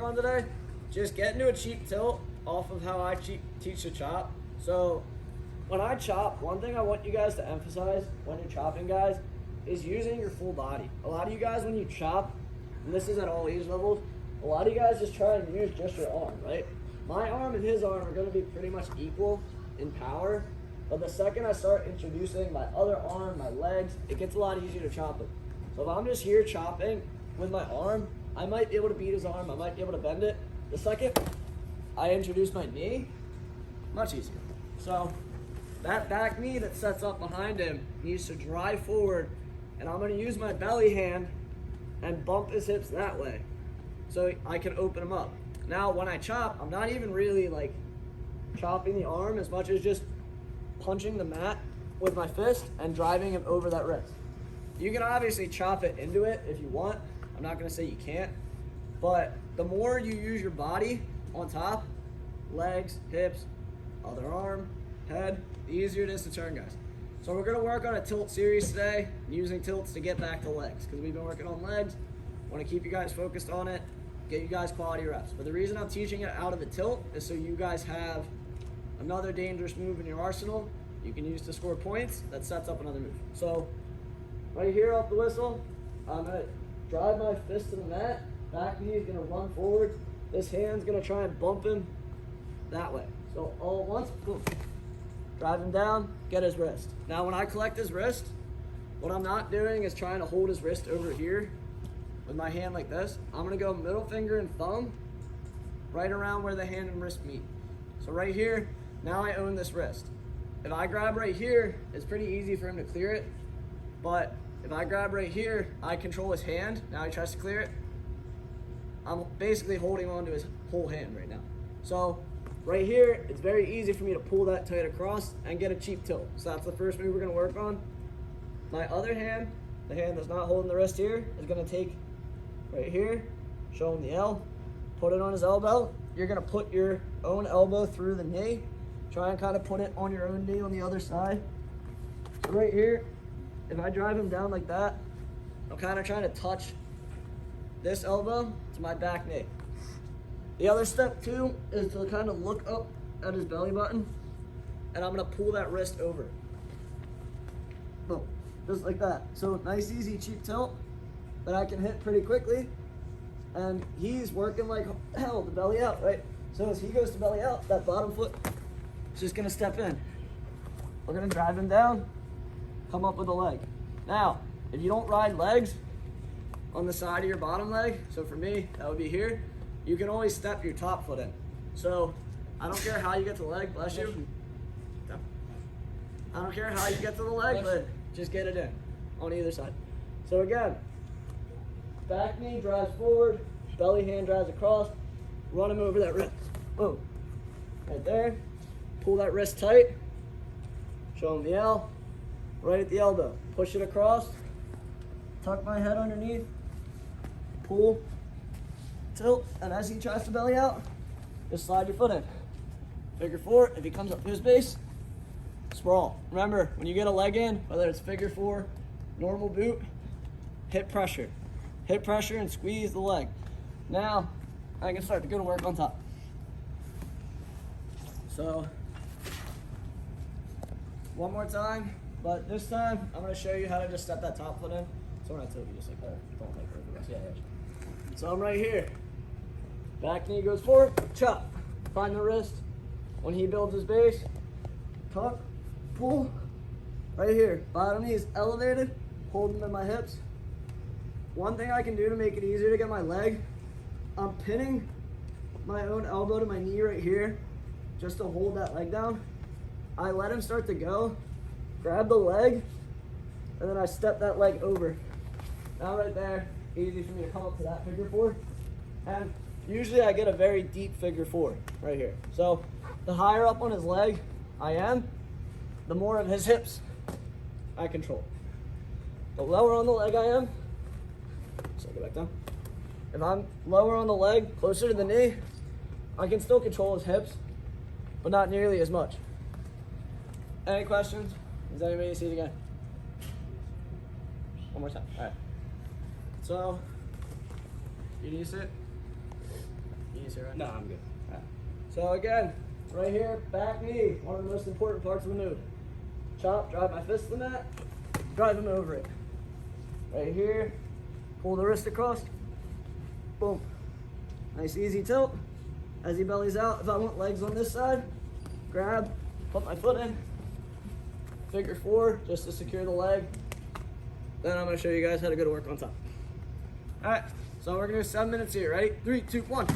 on today, just get into a cheap tilt off of how I teach to chop. So when I chop, one thing I want you guys to emphasize when you're chopping, guys, is using your full body. A lot of you guys, when you chop, and this is at all age levels, a lot of you guys just try and use just your arm, right? My arm and his arm are going to be pretty much equal in power, but the second I start introducing my other arm, my legs, it gets a lot easier to chop it. So if I'm just here chopping with my arm, I might be able to beat his arm, I might be able to bend it. The second I introduce my knee, much easier. So that back knee that sets up behind him needs to drive forward, and I'm going to use my belly hand and bump his hips that way so I can open him up. Now when I chop, I'm not even really like chopping the arm as much as just punching the mat with my fist and driving him over that wrist. You can obviously chop it into it if you want. I'm not going to say you can't, but the more you use your body on top, legs, hips, other arm, head, the easier it is to turn, guys. So we're going to work on a tilt series today, using tilts to get back to legs, because we've been working on legs. I want to keep you guys focused on it, get you guys quality reps. But the reason I'm teaching it out of the tilt is so you guys have another dangerous move in your arsenal you can use to score points that sets up another move. So right here off the whistle, I'm going to drive my fist to the mat. Back knee is going to run forward. This hand's going to try and bump him that way. So all at once, boom. Drive him down, get his wrist. Now when I collect his wrist, what I'm not doing is trying to hold his wrist over here with my hand like this. I'm going to go middle finger and thumb right around where the hand and wrist meet. So right here, now I own this wrist. If I grab right here, it's pretty easy for him to clear it. But if I grab right here, I control his hand. Now he tries to clear it. I'm basically holding on to his whole hand right now. So right here, it's very easy for me to pull that tight across and get a cheap tilt. So that's the first move we're going to work on. My other hand, the hand that's not holding the wrist here, is going to take right here, show him the L, put it on his elbow. You're going to put your own elbow through the knee. Try and kind of put it on your own knee on the other side. So right here, if I drive him down like that, I'm kind of trying to touch this elbow to my back knee. The other step too is to kind of look up at his belly button, and I'm going to pull that wrist over. Boom, just like that. So nice, easy, cheap tilt that I can hit pretty quickly. And he's working like hell to belly out, right? So as he goes to belly out, that bottom foot is just going to step in. We're going to drive him down, come up with a leg. Now, if you don't ride legs on the side of your bottom leg, so for me, that would be here, you can always step your top foot in. So I don't care how you get to the leg, bless you. I don't care how you get to the leg, but just get it in on either side. So again, back knee drives forward, belly hand drives across, run him over that wrist. Boom. Right there. Pull that wrist tight. Show him the L. Right at the elbow. Push it across. Tuck my head underneath. Pull. Tilt. And as he tries to belly out, just slide your foot in. Figure four. If he comes up to his base, sprawl. Remember, when you get a leg in, whether it's figure four, normal boot, hip pressure. Hip pressure and squeeze the leg. Now, I can start to go to work on top. So, one more time, but this time, I'm gonna show you how to just step that top foot in. So when I tilt you just like that, don't like it. Yeah. So I'm right here. Back knee goes forward, chop. Find the wrist. When he builds his base, tuck, pull. Right here, bottom knee is elevated, holding in my hips. One thing I can do to make it easier to get my leg, I'm pinning my own elbow to my knee right here, just to hold that leg down. I let him start to go, grab the leg, and then I step that leg over. Now right there, easy for me to come up to that figure four. And usually I get a very deep figure four right here. So the higher up on his leg I am, the more of his hips I control. The lower on the leg I am, so go back down. If I'm lower on the leg, closer to the knee, I can still control his hips, but not nearly as much. Any questions? Does anybody see it again? One more time. All right. So, you need to sit. here, right? No, I'm good. Alright. So again, right here, back knee, one of the most important parts of the move. Chop, drive my fist to the mat, drive him over it. Right here, pull the wrist across, boom. Nice easy tilt. As he bellies out, if I want legs on this side, grab, put my foot in, figure 4 just to secure the leg. Then I'm gonna show you guys how to go to work on top. All right, so we're gonna do 7 minutes here. Ready? 3, 2, 1.